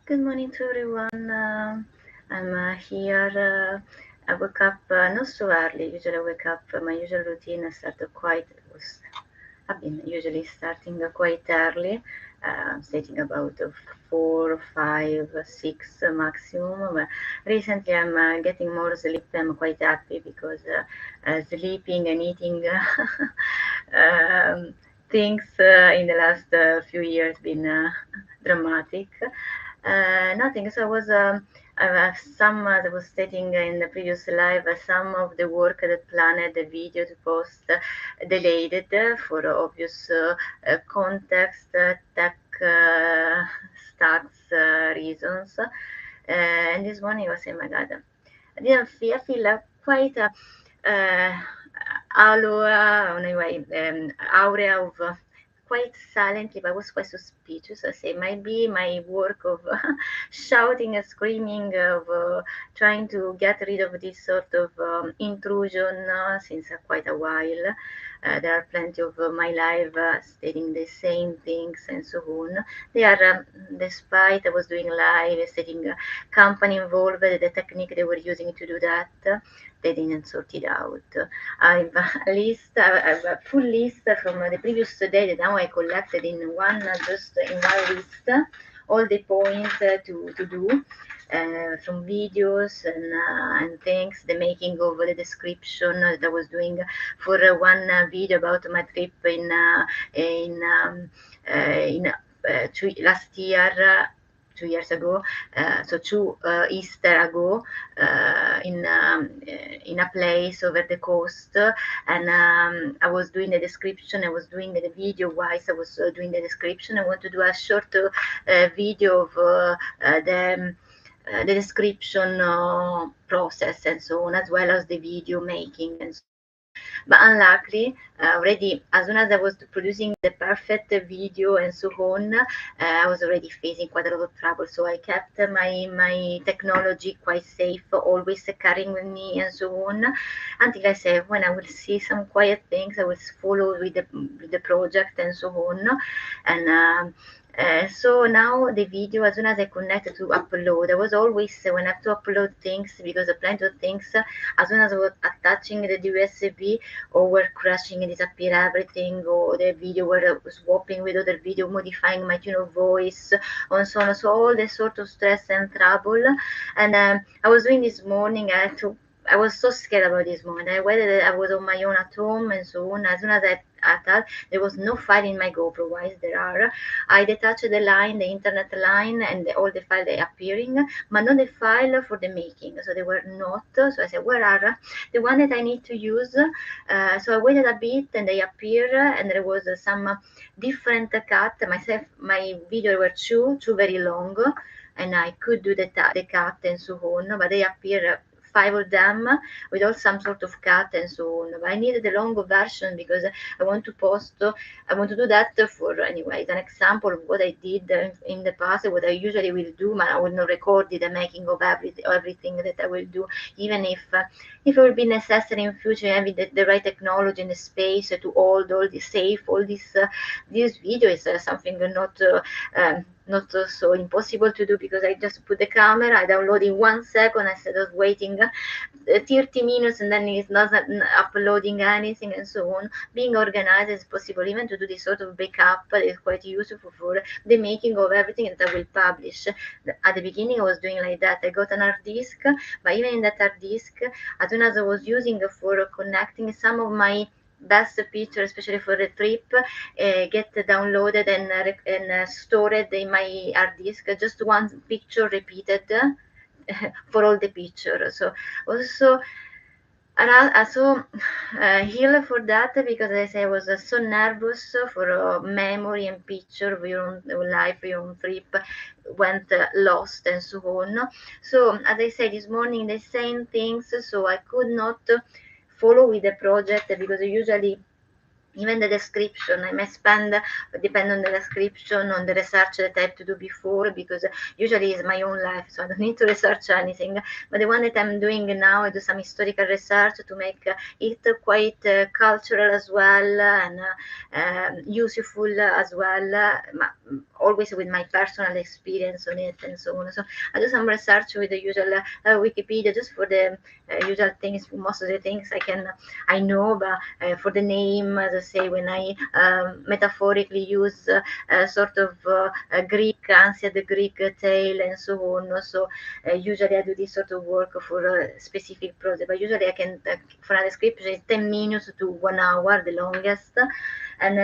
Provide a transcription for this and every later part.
Good morning to everyone. I'm here. I woke up not so early. Usually I wake up. My usual routine started I've been usually starting quite early, starting about 4, 5, 6 maximum. But recently I'm getting more sleep. I'm quite happy because sleeping and eating things in the last few years been dramatic. Nothing. So I was I was stating in the previous live some of the work that planned the video to post delayed for obvious context, tech stacks reasons. And this morning I was saying, my God, I feel quite uh, anyway, aura of quite silently, but I was quite suspicious. I say, might be my work of shouting and screaming, of trying to get rid of this sort of intrusion since quite a while. There are plenty of my live stating the same things and so on. They are, despite I was doing live, stating company involved, the technique they were using to do that, they didn't sort it out. I've I've a full list from the previous day that now I collected in just in one list, all the points to do. From videos and things, the making of the description that I was doing for one video about my trip in last year, 2 years ago, so two Easter ago, in a place over the coast, and I was doing the description. I was doing the video wise. I was doing the description. I want to do a short video of the description process and so on, as well as the video making and so on. But unluckily, already as soon as I was producing the perfect video and so on, I was already facing quite a lot of trouble. So I kept my technology quite safe, always carrying with me and so on, until I say when I will see some quiet things, I will follow with the project and so on, and. So now the video, as soon as I connected to upload, I was always when I have to upload things, because I plenty of things, as soon as I was attaching the USB, or were crashing and disappear everything, or the video were swapping with other video, modifying my tone of voice, and so on. So all the sort of stress and trouble. And I was doing this morning. I was so scared about this moment. Whether I was on my own at home and so on. As soon as I thought there was no file in my GoPro, wise there are. I detached the line, the internet line, and all the files they appearing, but not the file for the making. So they were not. So I said, where are the one that I need to use? So I waited a bit, and they appear, and there was some different cut. My video were two very long, and I could do the cut and so on, but they appear five of them with all some sort of cut and so on. But I needed the long version because I want to post. I want to do that for anyway. It's an example of what I did in the past, what I usually will do, but I will not record the making of everything that I will do, even if it will be necessary in future, having the right technology and the space to hold all this safe, all this video is something not so impossible to do, because I just put the camera, I download in 1 second instead of waiting 30 minutes and then it's not uploading anything and so on. Being organized is possible, even to do this sort of backup is quite useful for the making of everything that I will publish. At the beginning, I was doing like that. I got an hard disk, but even in that hard disk, as soon as I was using for connecting some of my best picture, especially for the trip, get downloaded and stored in my hard disk. Just one picture repeated for all the pictures. So also so heal for that, because as I say, I was so nervous for memory and picture of your own life, your own trip went lost and so on. So as I said this morning, the same things. So I could not follow with the project, because usually even the description I may spend, depend on the description, on the research that I have to do before, because usually it's my own life, so I don't need to research anything. But the one that I'm doing now, I do some historical research to make it quite cultural as well, and useful as well, always with my personal experience on it and so on. So I do some research with the usual Wikipedia, just for the usual things. Most of the things I know, but for the name, as I say, when I metaphorically use sort of Greek, ancient Greek tale and so on. So usually I do this sort of work for a specific project, but usually I can, for a description, it's 10 minutes to 1 hour, the longest. And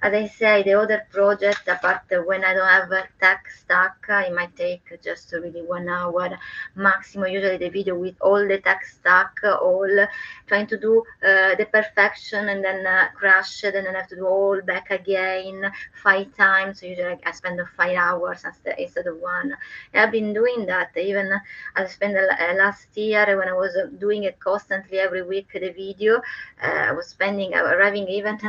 as I say, the other project, apart when I don't have a tech stack, it might take just really 1 hour maximum. Usually the video with all the tech stack, all trying to do the perfection, and then crash it, and then have to do all back again 5 times. So usually I spend 5 hours instead of one. I've been doing that. Even I spent last year, when I was doing it constantly every week, the video, I was spending, arriving even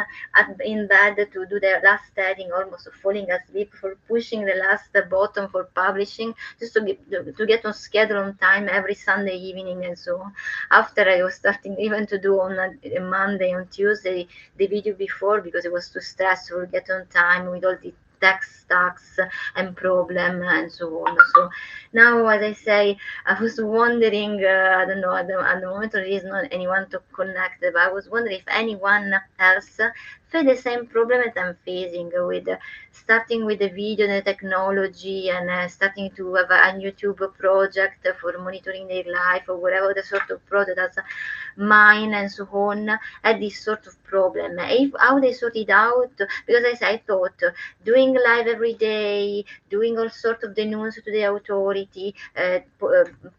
in bed to do the last editing, almost falling asleep for pushing the last button for publishing, just to get on schedule on time every Sunday evening and so on. After I was starting even to do on a Monday, on Tuesday, the video before, because it was too stressful, get on time with all the tech stacks and problem and so on. So now, as I say, I was wondering, I don't know, at the moment there is not anyone to connect, but I was wondering if anyone else face the same problem that I'm facing with starting with the video and the technology, and starting to have a YouTube project for monitoring their life, or whatever the sort of project as mine and so on, had this sort of problem. If how they sort it out, because as I thought, doing live every day, doing all sorts of denouncements to the authority,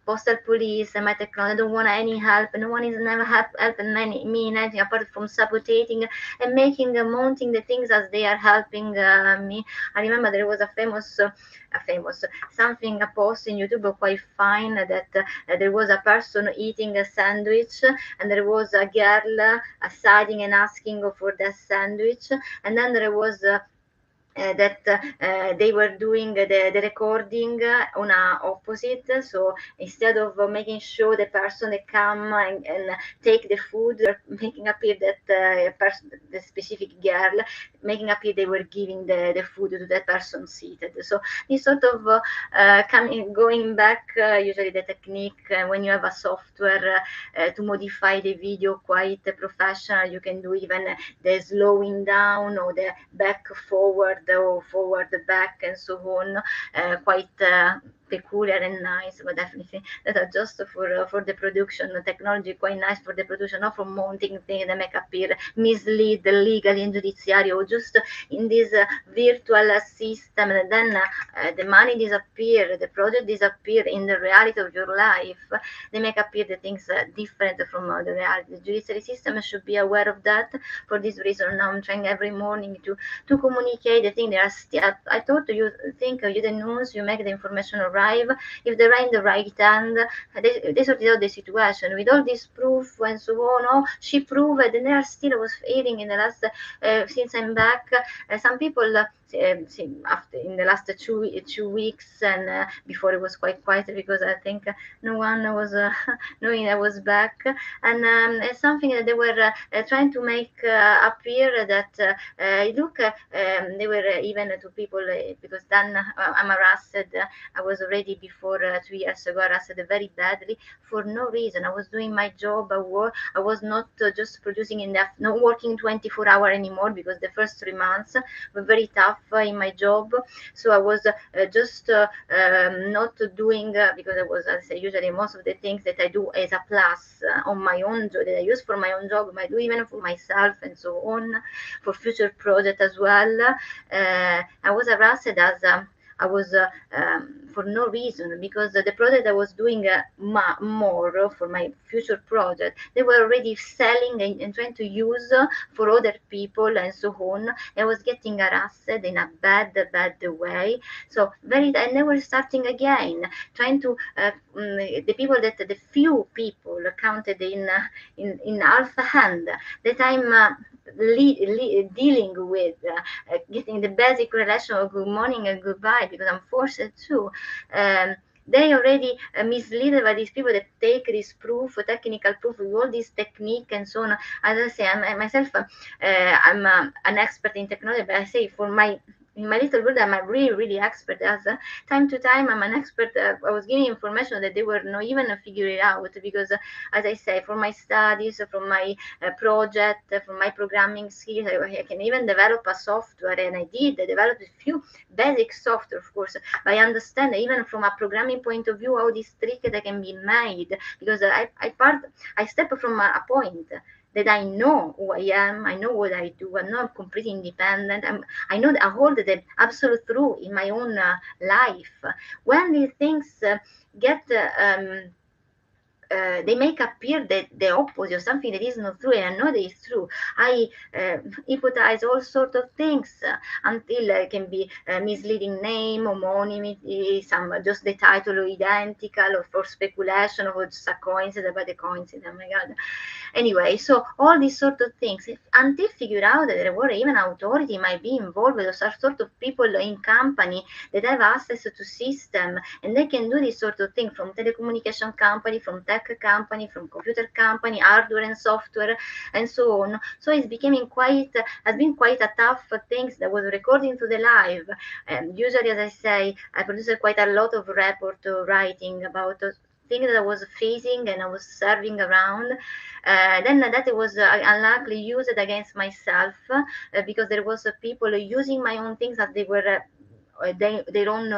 postal police, and my technology, I don't want any help. No one is never helping me in anything apart from sabotaging and making mounting the things as they are helping me. I remember there was a famous something, a post in YouTube quite fine, that there was a person eating a sandwich, and there was a girl siding and asking for that sandwich, and then there was that they were doing the recording on a opposite. So instead of making sure the person that come and take the food, they're making appear that person, the specific girl, making appear they were giving the food to that person seated. So this sort of going back, usually the technique, when you have a software to modify the video quite professional, you can do even the slowing down, or the back forward, or forward back, and so on, quite peculiar and nice. But definitely that are just for the production. The technology quite nice for the production, not for mounting things that make appear mislead the legal and judiciary, or just in this virtual system, and then the money disappear, the project disappear in the reality of your life. They make appear the things different from the reality. The judiciary system should be aware of that. For this reason, now I'm trying every morning to communicate the thing. They are still, I thought you think you denounce, you make the information arrive. If they're in the right hand, they sorted out the situation with all this proof and so on. Oh, she proved, and they are still, was hearing in the last, since I'm back, some people after in the last 2 weeks, and before it was quite quiet, because I think no one was knowing I was back, and it's something that they were trying to make appear that look, they were even to people, because then I'm harassed. I was already before 2 years ago harassed very badly for no reason. I was doing my job. I was not just producing enough, not working 24 hours anymore, because the first 3 months were very tough in my job. So I was just not doing, because I was, as I say, usually most of the things that I do as a plus on my own job, that I use for my own job, I do even for myself and so on, for future project as well. I was harassed as I was for no reason, because the project I was doing more for my future project, they were already selling and trying to use for other people and so on. I was getting harassed in a bad way. So and they were starting again, trying to the people the few people counted in half a hand that I'm dealing with, getting the basic relation of good morning and goodbye, because I'm forced to. They already misleaded by these people that take this proof, technical proof, with all this technique and so on. As I say, I'm myself, I'm an expert in technology, but I say for my in my little world, I'm a really, really expert. As time to time, I'm an expert. I was giving information that they were not even figuring out because, as I say, for my studies, from my project, from my programming skills, I can even develop a software, and I did. I developed a few basic software, of course. But I understand even from a programming point of view how this trick that can be made because I step from a point that I know who I am, I know what I do, I'm not completely independent. I know that I hold the absolute truth in my own life. When these things get they make appear that the opposite or something that is not true, and I know that is true. I hypothesize all sorts of things until it can be misleading name, homonymity, some just the title identical, or for speculation, or just a coincidence, but the coincidence. Oh my God. Anyway, so all these sort of things, until figure out that there were even authority might be involved, or some sort of people in company that have access to system, and they can do this sort of thing from telecommunication company, from tech company, from computer company, hardware and software, and so on. So it's becoming has been quite a tough things that was recording to the live. And usually, as I say, I produce quite a lot of report writing about things that I was facing and I was serving around. Then that was unluckily used against myself because there was people using my own things that they were their own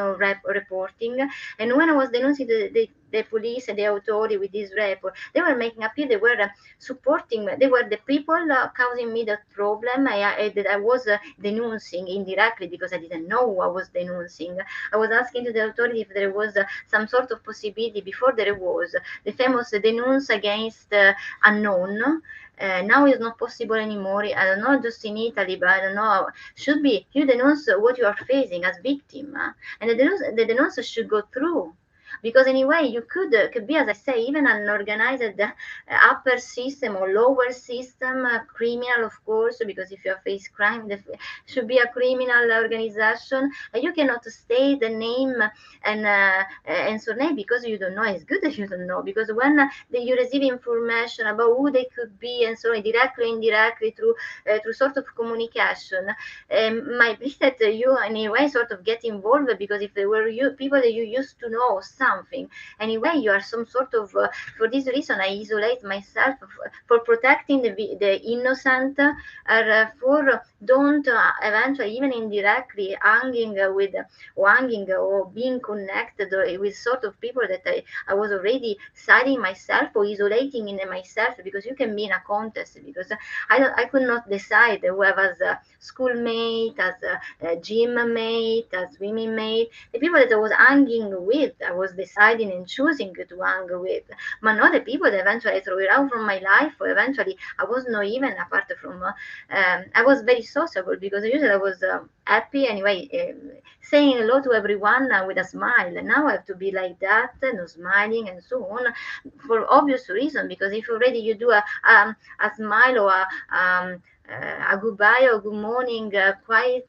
reporting. And when I was denouncing the police and the authority with this report, they were making appeal, they were supporting, they were the people causing me the problem that I was denouncing indirectly because I didn't know who I was denouncing. I was asking to the authority if there was some sort of possibility before there was the famous denounce against unknown. Now it's not possible anymore. I don't know, just in Italy, but I don't know. Should be you denounce what you are facing as victim, and the denounce should go through. Because anyway, you could be, as I say, even an organized upper system or lower system, criminal, of course, because if you face crime, there should be a criminal organization. You cannot state the name and surname because you don't know. It's good that you don't know, because when you receive information about who they could be and so on, directly, indirectly, through sort of communication, might be that you anyway sort of get involved, because if there were people that you used to know something, anyway you are some sort of for this reason I isolate myself for protecting the innocent, for don't eventually even indirectly hanging or being connected with sort of people that I was already siding myself or isolating in myself, because you can be in a contest, because I could not decide who I was a schoolmate, as a gym mate, as swimming mate. The people that I was hanging with, I was deciding and choosing to hang with, but not the people that eventually I threw it out from my life, or eventually I was not even apart from. I was very sociable because usually I was happy anyway, saying hello to everyone with a smile. And now I have to be like that, no smiling and so on, for obvious reason. Because if already you do a smile or a goodbye or good morning, quite.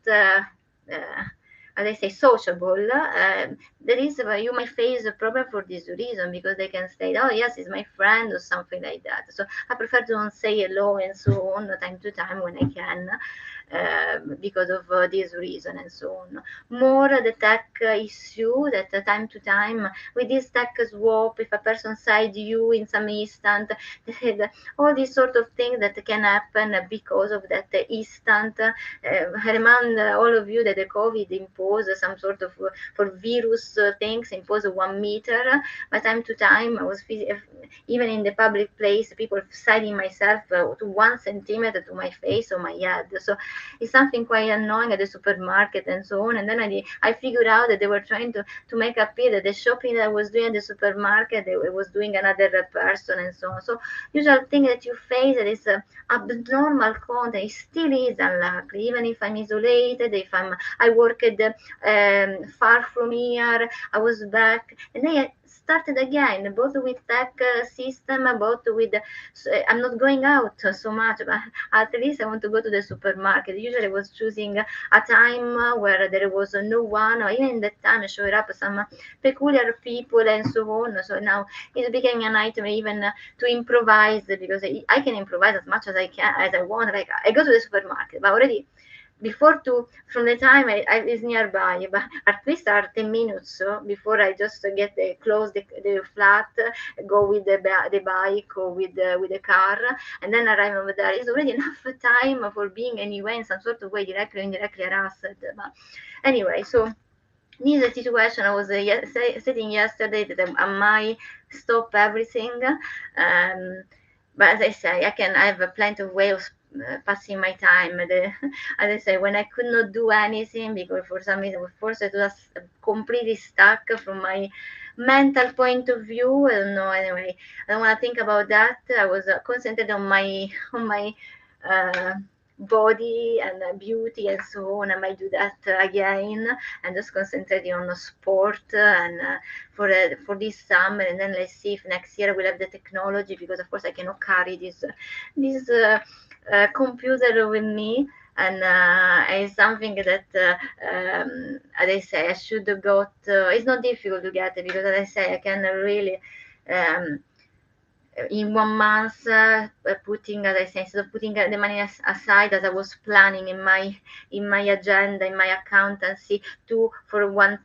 As I say, sociable, there is you might face a problem for this reason, because they can say, "Oh yes, it's my friend" or something like that. So I prefer to don't say hello and so on time to time when I can, because of this reason and so on. More the tech issue that time to time with this tech swap, if a person side you in some instant, all these sort of things that can happen because of that instant. I remind all of you that the COVID imposed some sort of for virus things, imposed 1 meter. But time to time, I was even in the public place, people citing myself to 1 centimeter to my face or my head. So it's something quite annoying at the supermarket and so on. And then I figured out that they were trying to make appear that the shopping that I was doing at the supermarket, they was doing another person and so on. So usual thing that you face that is abnormal content, it still is unlikely, even if I'm isolated, if I worked far from here, I was back, and I started again, both with tech system, both with, I'm not going out so much, but at least I want to go to the supermarket. Usually I was choosing a time where there was no one, or even in that time showing up some peculiar people and so on. So now it became a nightmare even to improvise, because I can improvise as much as I can, as I want. Like I go to the supermarket, but already before to from the time I is nearby, but at least are 10 minutes before I just get close the flat, go with the bike or with the car, and then arrive over there. It's already enough time for being anyway in some sort of way directly or indirectly harassed. But anyway, so this is a situation I was sitting yesterday that I might stop everything. But as I say, I have plenty of ways of passing my time. As I say, when I could not do anything because for some reason I was forced to just completely stuck from my mental point of view. I don't know. Anyway, I don't want to think about that. I was concentrated on my uh, body and beauty and so on. I might do that again and just concentrating on the sport and for this summer, and then let's see if next year we'll have the technology, because of course I cannot carry this computer with me, and it's something that as I say I should have got. It's not difficult to get it because as I say I can really um, in 1 month, putting, as I say, instead of putting the money aside as I was planning in my agenda, in my accountancy, to for one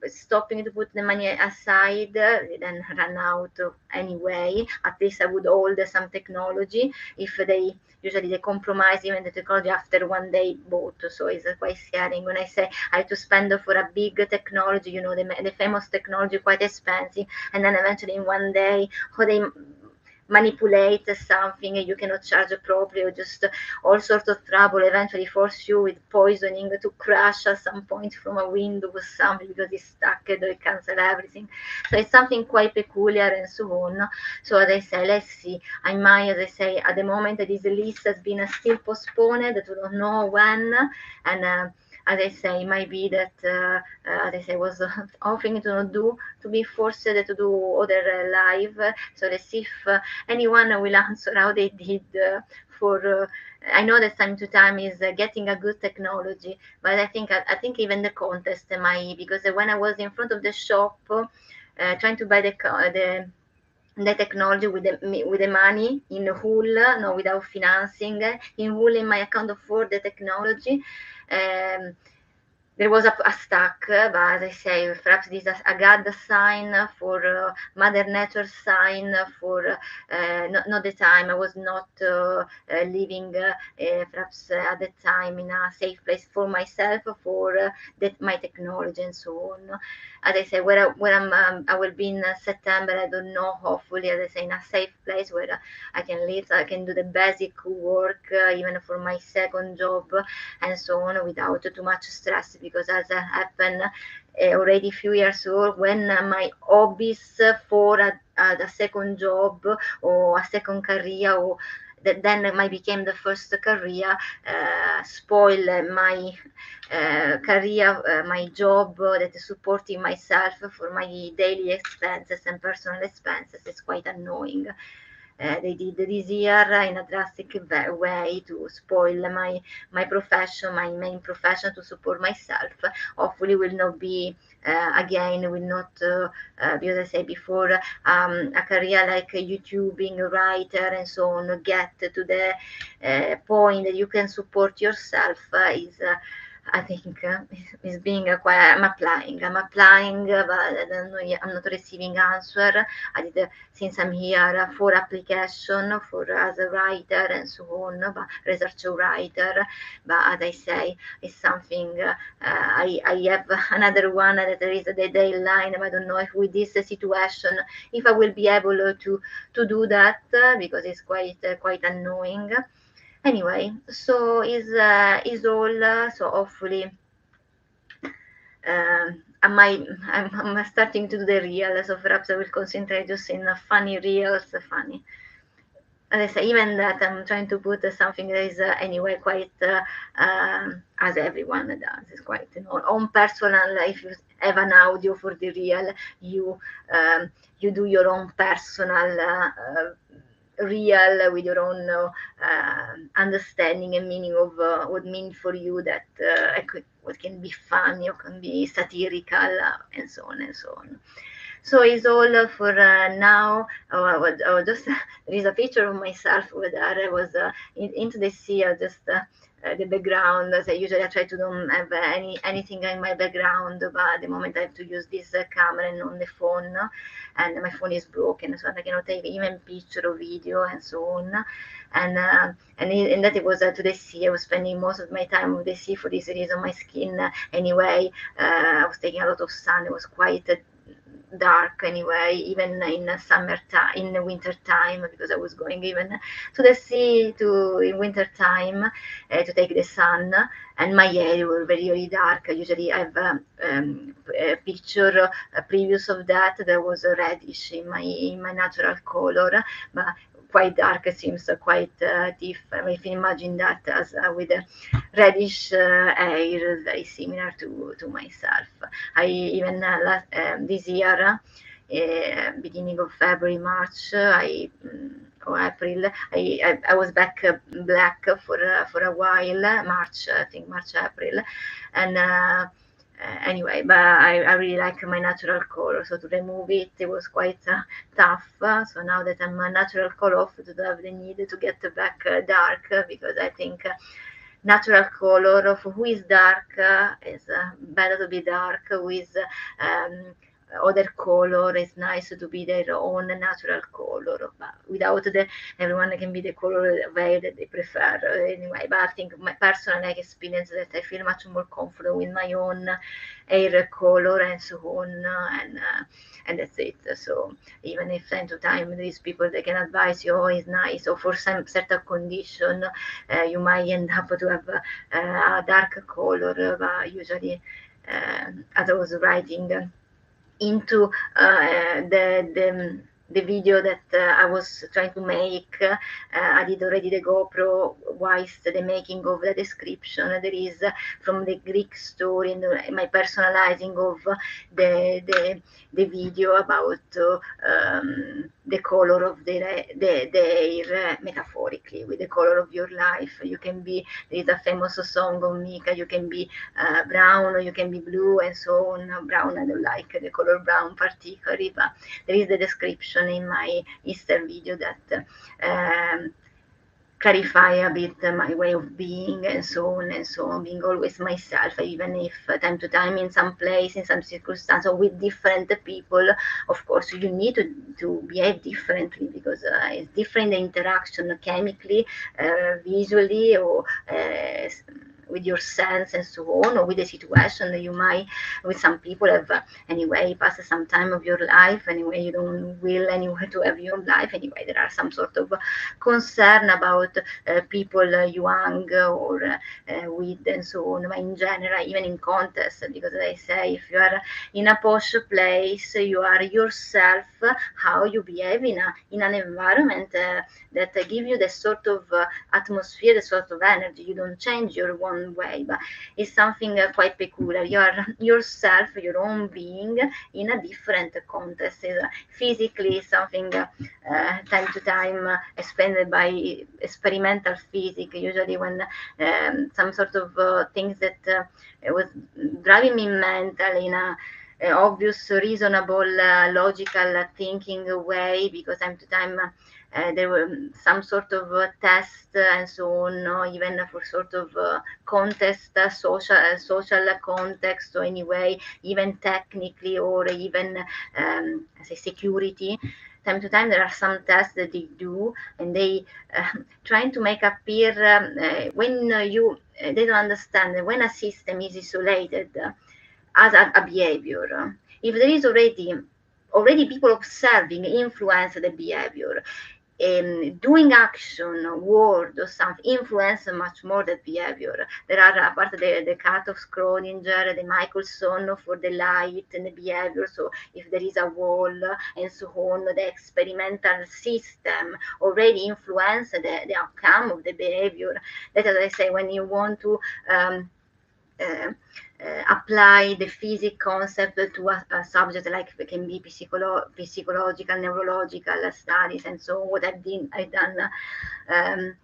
stopping to put the money aside, then run out anyway. At least I would hold some technology if they. Usually they compromise even the technology after one day bought, so it's quite scary. When I say I have to spend for a big technology, the famous technology, quite expensive, and then eventually in one day, how they manipulate something and you cannot charge properly, or just all sorts of trouble, eventually force you with poisoning to crash at some point from a window or something because it's stuck, they cancel everything. So it's something quite peculiar and so on. So as I say, let's see. I might, as I say, at the moment this list has been still postponed, I don't know when, and as I say, it might be that, as I say, was offering to not do, to be forced to do other live. So let's see if anyone will answer how they did for. I know that time to time is getting a good technology, but I think even the contest might, because when I was in front of the shop trying to buy the technology with the money in whole, no, without financing, in whole in my account for the technology. Um, there was a stack, but as I say, perhaps this is a God sign for Mother Nature sign for not the time. I was not living perhaps at the time in a safe place for myself, for my technology and so on. As I say, I will be in September. I don't know. Hopefully, as I say, in a safe place where I can live. I can do the basic work, even for my second job and so on, without too much stress, because as happened already a few years ago, when my hobbies for a second job or a second career, or that then my became the first career, spoil my career, my job that is supporting myself for my daily expenses and personal expenses. Is quite annoying. They did this year in a drastic way to spoil my profession, my main profession, to support myself. Hopefully will not be again, will not because I said before, a career like YouTubing, writer and so on, get to the point that you can support yourself is I think is being quite. I'm applying, but I don't know, I'm not receiving answer. I did since I'm here for application for as a writer and so on, but research writer. But as I say, it's something. I have another one that there is the deadline. But I don't know if with this situation, if I will be able to do that, because it's quite annoying. Anyway, so is all. So hopefully I'm starting to do the real, so perhaps I will concentrate just in funny reels, funny. As I say, even that I'm trying to put something that is anyway quite, as everyone does, is quite, on personal. If you have an audio for the real, you do your own personal real with your own understanding and meaning of what means for you, that what can be funny or can be satirical, and so on and so on. So it's all for now. Just there is a picture of myself over there. I was into the sea. I just the background. So usually I try to don't have anything in my background, but at the moment I have to use this camera and on the phone, and my phone is broken, so I cannot take even picture or video and so on. And that it was to the sea. I was spending most of my time with the sea. For this reason, my skin anyway, I was taking a lot of sun. It was quite dark anyway, even in summer time, in the winter time, because I was going even to the sea in winter time to take the sun, and my hair were very, very dark. Usually I have a picture previous of that. There was a reddish in my natural color, but quite dark. It seems quite different. If you imagine that as with a reddish hair, very similar to myself. I even this year, beginning of February, March, or April, I was back black for a while. March, I think March, April, and. Anyway, but I really like my natural color, so to remove it, it was quite tough. So now that I'm a natural color off, to have the need to get back dark, because I think natural color of who is dark is better to be dark. Who is other color is nice to be their own natural color, but without everyone can be the color way that they prefer anyway. But I think my personal experience that I feel much more comfortable with my own hair color and so on, and that's it. So even if time to time there is people that can advise you, oh, it's nice, or for some certain condition you might end up to have a dark color, but usually as I was writing into the video that I was trying to make. I did already the GoPro whilst the making of the description. There is from the Greek story and my personalizing of the video about the color of the hair, metaphorically, with the color of your life. You can be, there is a famous song of Mika, you can be brown or you can be blue and so on. Brown, I don't like the color brown particularly, but there is the description in my Easter video that clarify a bit my way of being and so on and so on, being always myself, even if time to time in some place, in some circumstance, or with different people, of course, you need to behave differently, because it's different interaction chemically, visually, or with your sense and so on, or with the situation that you might, with some people have anyway passed some time of your life anyway, you don't will anyway to have your life anyway. There are some sort of concern about people young or with and so on, but in general, even in contests, because as I say, if you are in a posh place, you are yourself, how you behave in an environment that give you the sort of atmosphere, the sort of energy. You don't change your one way, but it's something quite peculiar. You are yourself, your own being in a different context. Physically, something time to time expanded by experimental physics. Usually, when some sort of things that was driving me mental in a obvious, reasonable, logical thinking way, because time to time there were some sort of test and so on, or even for sort of contest, social context, or anyway, even technically, or even say security. Time to time, there are some tests that they do, and they trying to make appear when you they don't understand that when a system is isolated as a behavior. If there is already people observing influence the behavior, doing action, word or something influence much more the behavior. There are apart the cat of Schrodinger, the Michelson for the light and the behavior. So if there is a wall and so on, the experimental system already influence the outcome of the behavior. That, as I say, when you want to apply the physics concept to a subject like it can be physiological, neurological studies, and so what I've done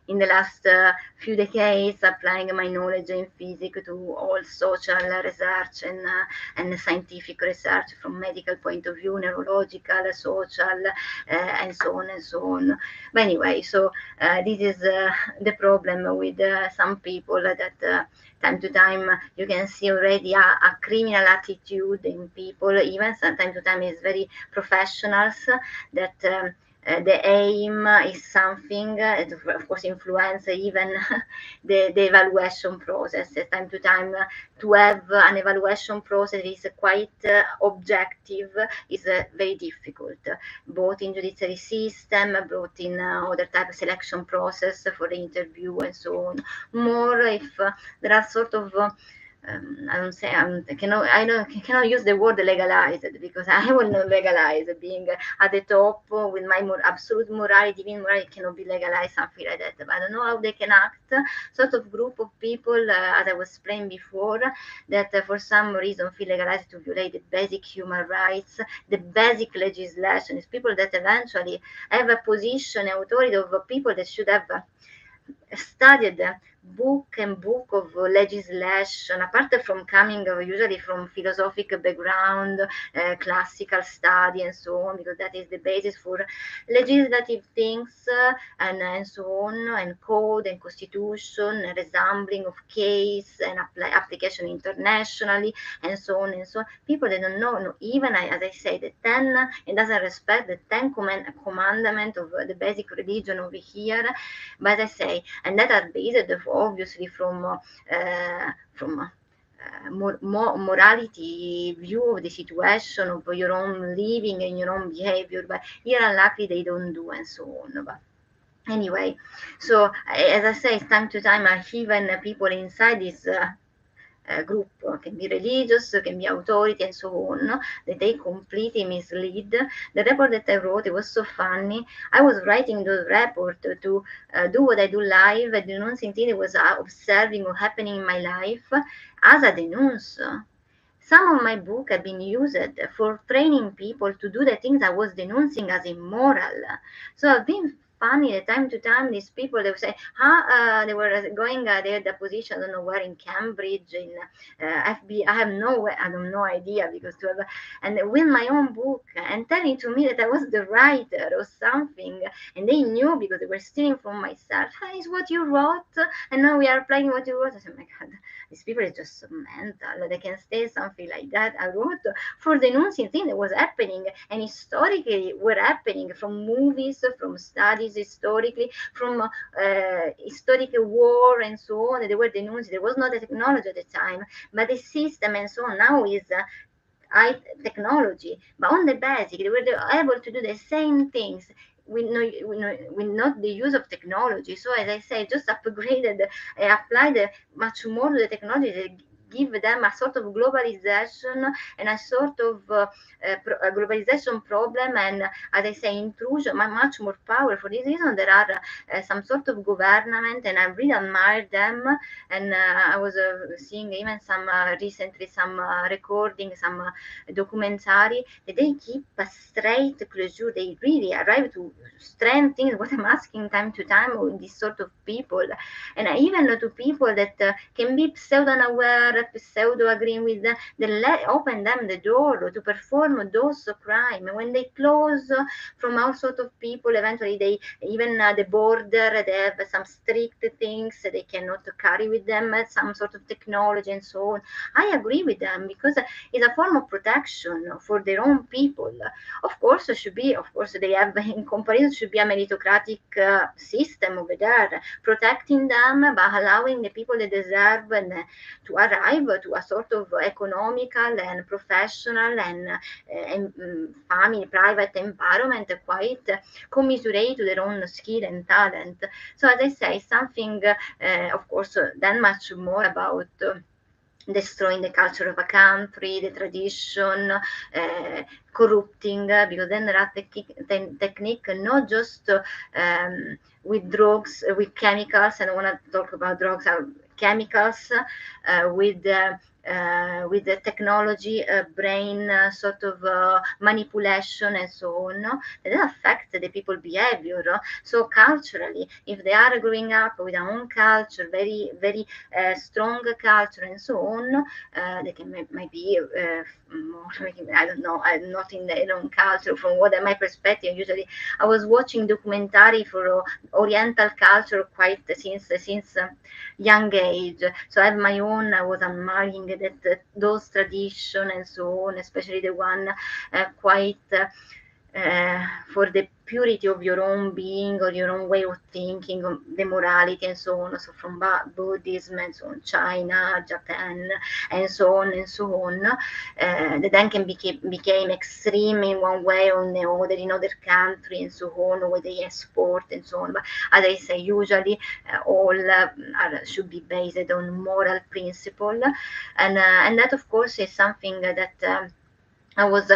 in the last few decades, applying my knowledge in physics to all social research and scientific research from medical point of view, neurological, social, and so on and so on. But anyway, so this is the problem with some people that time to time you can see already a criminal attitude in people, even time to time is very professionals that the aim is something, of course, influence even the evaluation process. Time to time, to have an evaluation process is quite objective is very difficult, both in judiciary system, both in other type of selection process for the interview and so on. More if there are sort of I don't say I cannot use the word legalized because I will not legalize being at the top with my absolute morality. Even morality cannot be legalized, something like that. But I don't know how they can act. Sort of group of people, as I was explaining before, that for some reason feel legalized to violate the basic human rights, the basic legislation. It's people that eventually have a position, authority of people that should have studied book and book of legislation, apart from coming usually from philosophical background, classical study and so on, because that is the basis for legislative things and so on, and code and constitution, and resembling of case and application internationally and so on and so on. People that don't know, no, even as I say, the 10, it doesn't respect the 10 commandment of the basic religion over here, but I say, and that are based obviously from morality view of the situation of your own living and your own behavior, but here unluckily they don't do and so on. But anyway, so as I say, time to time even people inside this group can be religious, can be authority and so on, that they completely mislead. The report that I wrote, it was so funny. I was writing the report to do what I do live, and denouncing things I was observing or happening in my life as a denunce. Some of my book have been used for training people to do the things I was denouncing as immoral. So I've been funny time to time. These people, they would say, they were going their deposition, I don't know where, in Cambridge, in FBI. I have no idea, because to have, and with my own book and telling to me that I was the writer or something, and they knew because they were stealing from myself. Hey, it's what you wrote, and now we are playing what you wrote. I said, oh my God, these people are just so mental. They can say something like that. I wrote for denouncing things that was happening and historically were happening, from movies, from studies historically, from historical war and so on. They were denouncing. There was not a technology at the time, but the system and so on now is high technology. But on the basic, they were able to do the same things with not the use of technology. So as I say, just upgraded, applied much more to the technology that give them a sort of globalization and a sort of a globalization problem, and as I say, intrusion, much more power. For this reason, there are some sort of government, and I really admire them. And I was seeing even some recently some recording, some documentary, that they keep a straight closure. They really arrive to strengthen what I'm asking time to time with this sort of people, and even to people that can be pseudo-aware, pseudo-agreeing with them, they open them the door to perform those crimes. When they close from all sort of people, eventually they, even the border, they have some strict things they cannot carry with them, some sort of technology and so on. I agree with them, because it's a form of protection for their own people. Of course, it should be, of course, they have, in comparison, should be a meritocratic system over there, protecting them by allowing the people they deserve and to arrive to a sort of economical and professional and family, private environment quite commiserate to their own skill and talent. So as I say, something, of course, then much more about destroying the culture of a country, the tradition, corrupting, because then there are technique not just with drugs, with chemicals. I don't want to talk about drugs, chemicals, with with the technology, brain sort of manipulation and so on, that affect the people behavior. So culturally, if they are growing up with their own culture, very, very strong culture and so on, they can maybe more, I don't know, I'm not in their own culture. From what my perspective, usually I was watching documentary for Oriental culture quite since young age. So I have my own. I was admiring that those tradition and so on, especially the one quite. For the purity of your own being or your own way of thinking, the morality and so on. So from Buddhism and so on, China, Japan, and so on and so on, that then can became extreme in one way or the other in other country and so on, with the sport and so on. But as I say, usually all should be based on moral principle, and that of course is something that. I was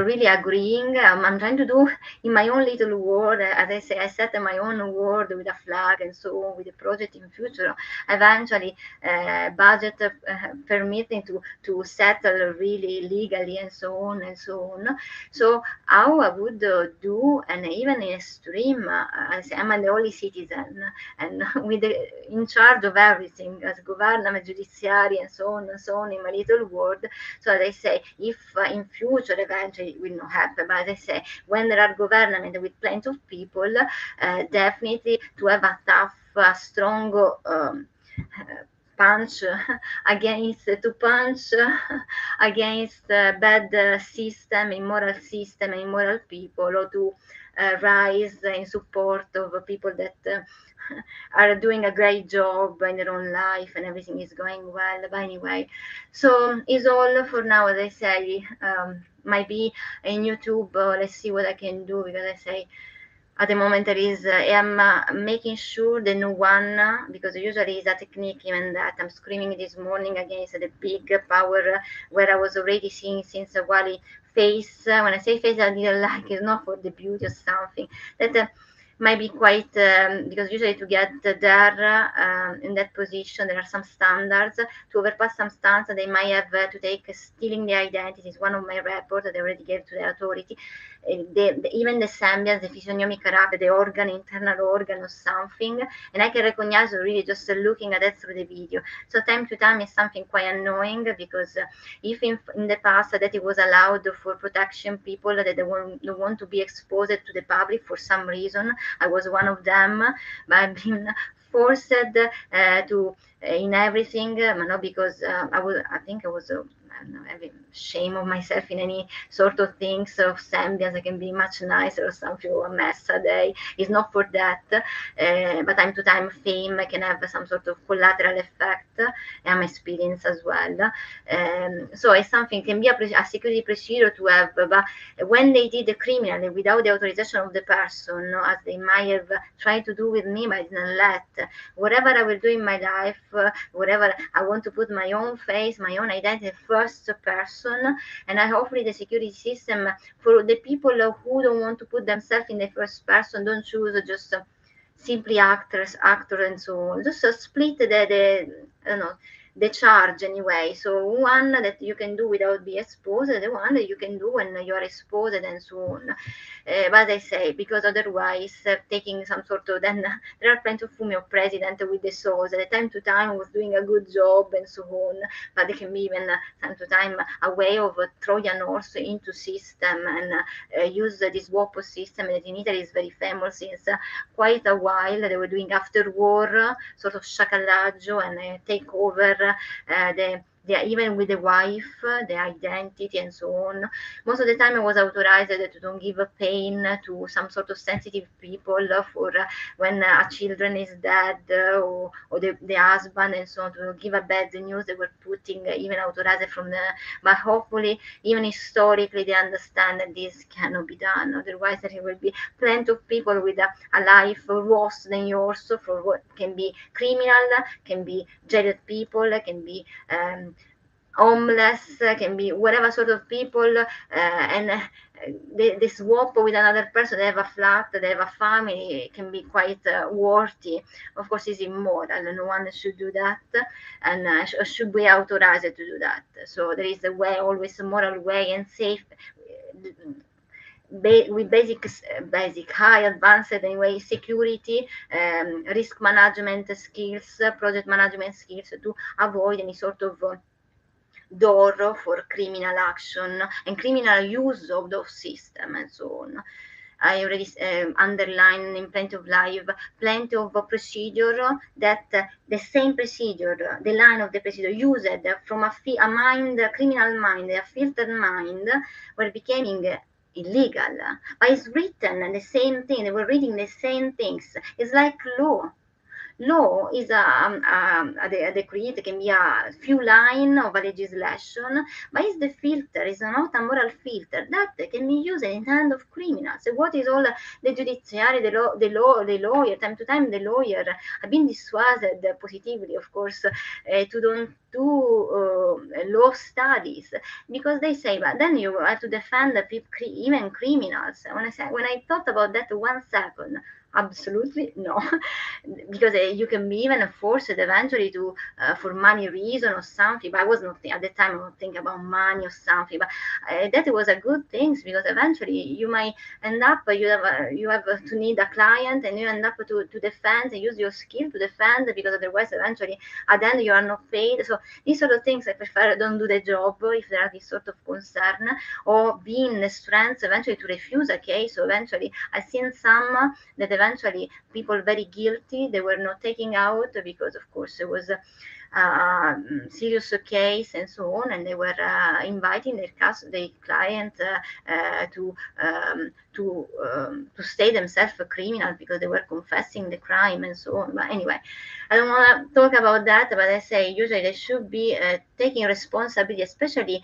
really agreeing. I'm trying to do in my own little world. As I say, I set my own world with a flag and so on with the project in future. Eventually, budget permitting to settle really legally and so on and so on. So how I would do, and even in extreme, I say I'm the only citizen and with in charge of everything as government, judiciary, and so on in my little world. So as I say, if in future eventually it will not happen, but as I say, when there are government with plenty of people, definitely to have a tough, strong punch against to punch against bad system, immoral system, immoral people, or to rise in support of people that are doing a great job in their own life and everything is going well. But anyway, so it's all for now. As I say, might be in YouTube. Let's see what I can do, because I say at the moment there is I'm making sure the no one, because usually it's a technique even that I'm screaming this morning against the big power, where I was already seeing since a while face. When I say face, I didn't like it's not for the beauty of something that might be quite because usually to get there in that position there are some standards. To overpass some standards they might have to take stealing the identity is one of my reports that I already gave to the authority. Even the semblance, the physiognomic character, the organ, internal organ or something, and I can recognize really just looking at that through the video. So time to time is something quite annoying, because if in the past that it was allowed for protection people that they don't want to be exposed to the public for some reason, I was one of them, but I've been forced to in everything, not because I think I was I don't know, having shame of myself in any sort of things of semblance. I can be much nicer or something, or a mess a day. It's not for that, but time to time fame can have some sort of collateral effect. I'm experienced as well. So it's something can be a security procedure to have, but when they did the criminal without the authorization of the person, as they might have tried to do with me, but I didn't let. Whatever I will do in my life, whatever I want to put my own face, my own identity first person, and I hopefully the security system for the people who don't want to put themselves in the first person, don't choose just simply actor and so on. Just split the I don't know, the charge anyway. So one that you can do without being exposed, the one that you can do when you are exposed and so on. But I say, because otherwise taking some sort of, then there are plenty of Fumio president with the souls at time to time was doing a good job and so on, but they can be even time to time a way of Trojan horse into system and use this WOPO system that in Italy is very famous since quite a while. They were doing after war sort of shacalaggio and take over even with the wife, the identity and so on. Most of the time I was authorized to don't give a pain to some sort of sensitive people for when a children is dead or the husband and so on, to give a bad news. They were putting even authorized from the, but hopefully even historically they understand that this cannot be done. Otherwise there will be plenty of people with a life worse than yours, for what can be criminal, can be jailed people, can be homeless, can be whatever sort of people, and they swap with another person. They have a flat, they have a family. It can be quite worthy. Of course, it's immoral. No one should do that, and should be authorized to do that. So there is a way, always a moral way and safe. With basic, high, advanced anyway, security, risk management skills, project management skills to avoid any sort of door for criminal action and criminal use of those systems and so on. I already underlined in Plenty of Life, plenty of procedure that the same procedure, the line of the procedure used from a mind, a criminal mind, a filtered mind, were becoming illegal. But it's written the same thing. They were reading the same things. It's like law. Law is a decree. It can be a few lines of a legislation, but it's the filter. It's not a moral filter that can be used in hand of criminals. So what is all the judiciary, the lawyer, time to time the lawyer have been dissuaded positively, of course, to don't do law studies, because they say, but then you have to defend the people, even criminals. When I thought about that 1 second, absolutely no. Because you can be even forced eventually to for money reason or something. But I was not at the time, I was thinking about money or something, but that was a good thing, because eventually you might end up, you have to need a client, and you end up to defend and use your skill to defend, because otherwise eventually at the end you are not paid. So these sort of things I prefer don't do the job if there are this sort of concern, or being the strength eventually to refuse a case. So eventually I've seen some that eventually people very guilty, they were not taking out, because of course it was serious case and so on, and they were inviting their client to stay themselves a criminal because they were confessing the crime and so on. But anyway, I don't want to talk about that, but I say usually they should be taking responsibility, especially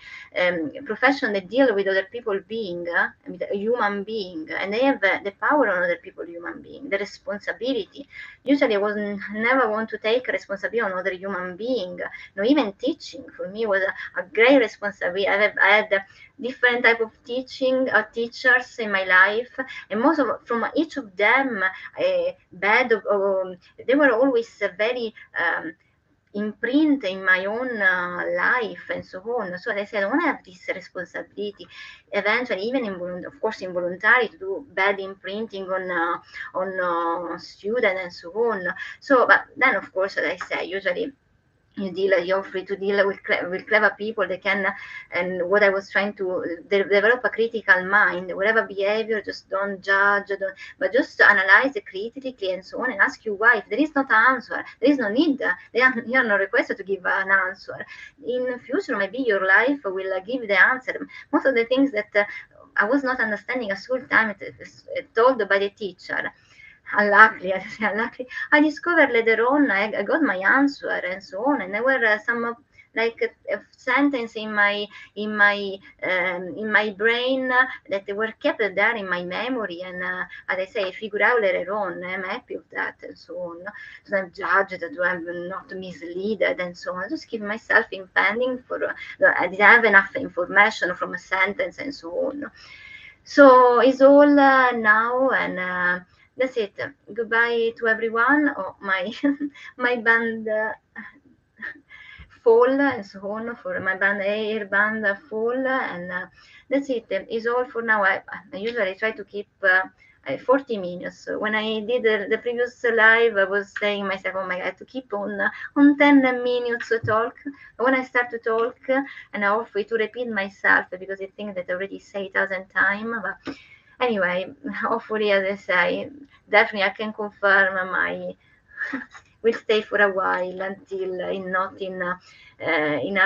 profession that deal with other people being, with a human being, and they have the power on other people human being, the responsibility. Usually I wasn't never want to take responsibility on other human being. No, even teaching for me was a great responsibility. I had different type of teachers in my life, and most of from each of them bad, they were always very imprint in my own life and so on. So I said, I want to have this responsibility eventually, even of course involuntary, to do bad imprinting on student and so on. So, but then of course, as I say, usually you're free to deal with clever people. They can, and what I was trying to develop a critical mind. Whatever behavior, just don't judge, but just analyze it critically and so on, and ask you why. If there is not an answer, there is no need. You are not requested to give an answer. In future, maybe your life will give the answer. Most of the things that I was not understanding at school time, it told by the teacher. Unluckily, unluckily, I discovered later on, I got my answer and so on, and there were some like a sentence in my brain that they were kept there in my memory, and as I say, figure out later on, I'm happy with that and so on. So I'm judged, that I'm not misleaded and so on. I just keep myself impending for I didn't have enough information from a sentence and so on. So it's all now, and that's it. Goodbye to everyone. Oh, my my band fall and so on, for my band air band fall, and that's it. It's all for now. I usually try to keep 40 minutes. When I did the previous live, I was saying myself, oh my god, to keep on 10 minutes to talk. When I start to talk, and I offer to repeat myself, because I think that I already say 1,000 times. But anyway, hopefully, as I say, definitely I can confirm my will stay for a while until not in a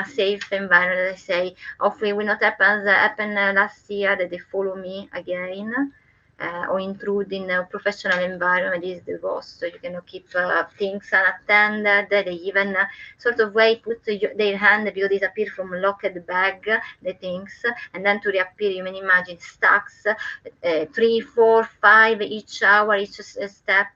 safe environment. I say, hopefully, will not happen last year that they follow me again. or intrude in a professional environment is the worst. So you cannot keep things unattended. They even sort of way put their hand because disappear from locked bag, the things, and then to reappear, you can imagine stacks, 3, 4, 5 each hour, each step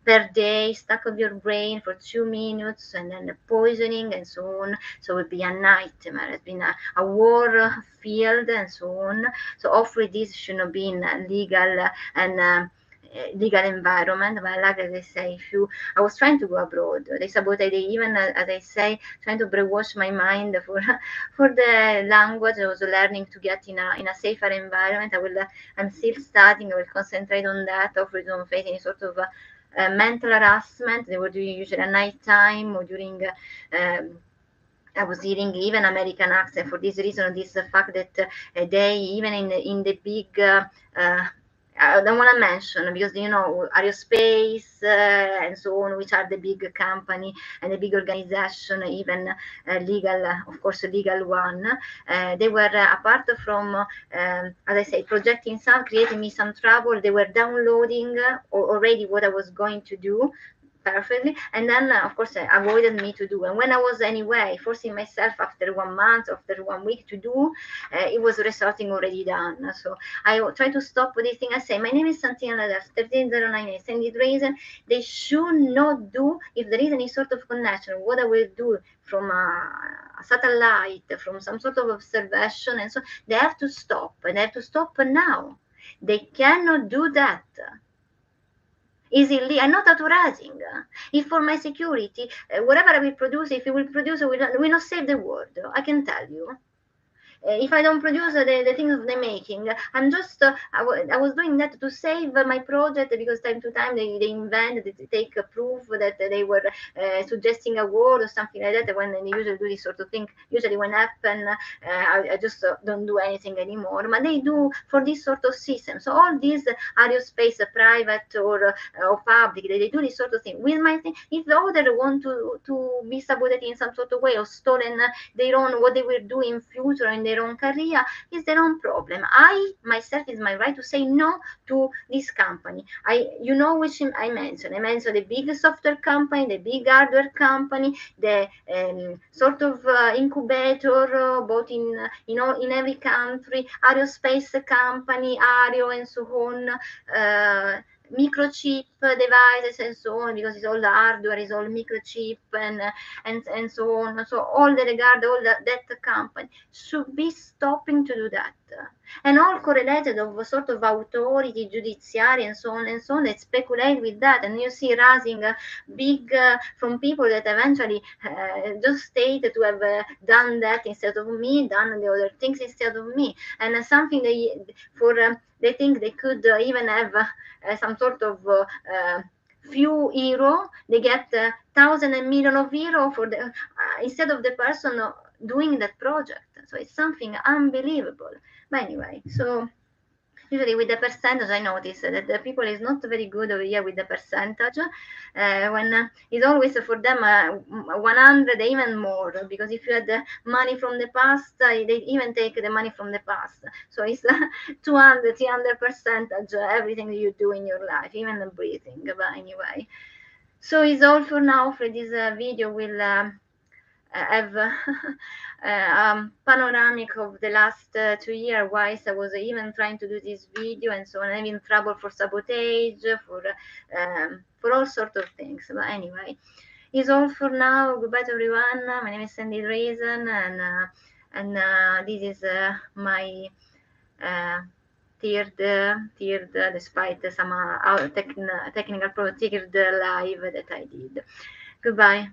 per day, stuck on your brain for 2 minutes, and then the poisoning and so on. So it would be a nightmare. It's been a war field and so on. So hopefully this should not be in legal and legal environment. But like I say, I was trying to go abroad. They sabotage. They even, as I say, trying to brainwash my mind for the language. I was learning to get in a safer environment. I'm still studying. I will concentrate on that. Hopefully, don't face any sort of mental harassment. They were doing usually at night time or during. I was hearing even American accent for this reason, this fact that they even in the big I don't want to mention because aerospace and so on, which are the big company and the big organization, even legal, of course, a legal one. They were apart from, as I say, projecting creating me some trouble. They were downloading already what I was going to do perfectly, and then of course avoided me to do. And when I was anyway forcing myself after 1 month, after 1 week to do, it was resulting already done. So I try to stop with this thing. I say, my name is Santina Nadal, 1309, send it reason. They should not do, if there is any sort of connection, what I will do from a satellite, from some sort of observation, and so they have to stop, and they have to stop now. They cannot do that easily. I'm not authorizing. If for my security, whatever I will produce, if it will produce, will not save the world. I can tell you. If I don't produce the things they're making, I'm just, I was doing that to save my project, because time to time they invent, they take a proof that they were suggesting a word or something like that. When they usually do this sort of thing, usually when happen, I just don't do anything anymore. But they do for this sort of system. So all these aerospace, private or public, they do this sort of thing. With my thing, if the other want to be sabotaged in some sort of way or stolen their own, what they will do in future in their own career, is their own problem. I myself, is my right to say no to this company. Which I mentioned. I mentioned the big software company, the big hardware company, the sort of incubator, both in every country, aerospace company, Aero and so on. Microchip devices and so on, because it's all the hardware, is all microchip and so on. So all that company should be stopping to do that, and all correlated of a sort of authority, judiciary, and so on, that speculate with that. And you see rising big from people that eventually just state to have done that instead of me, done the other things instead of me, and something they think they could even have some sort of few euro. They get thousand and million of euro for the instead of the person doing that project. So it's something unbelievable. But anyway, so usually with the percentage, I notice that the people is not very good over here with the percentage. When it's always for them 100, even more, because if you had the money from the past, they even take the money from the past. So it's 200, 300 percentage everything you do in your life, even the breathing. But anyway, so it's all for now. For this video, will have panoramic of the last 2 years. Why I was even trying to do this video and so on. I'm in trouble for sabotage, for all sorts of things. But anyway, it's all for now. Goodbye to everyone. My name is Sandy Reason, and this is my third, despite some technical problem, third live that I did. Goodbye.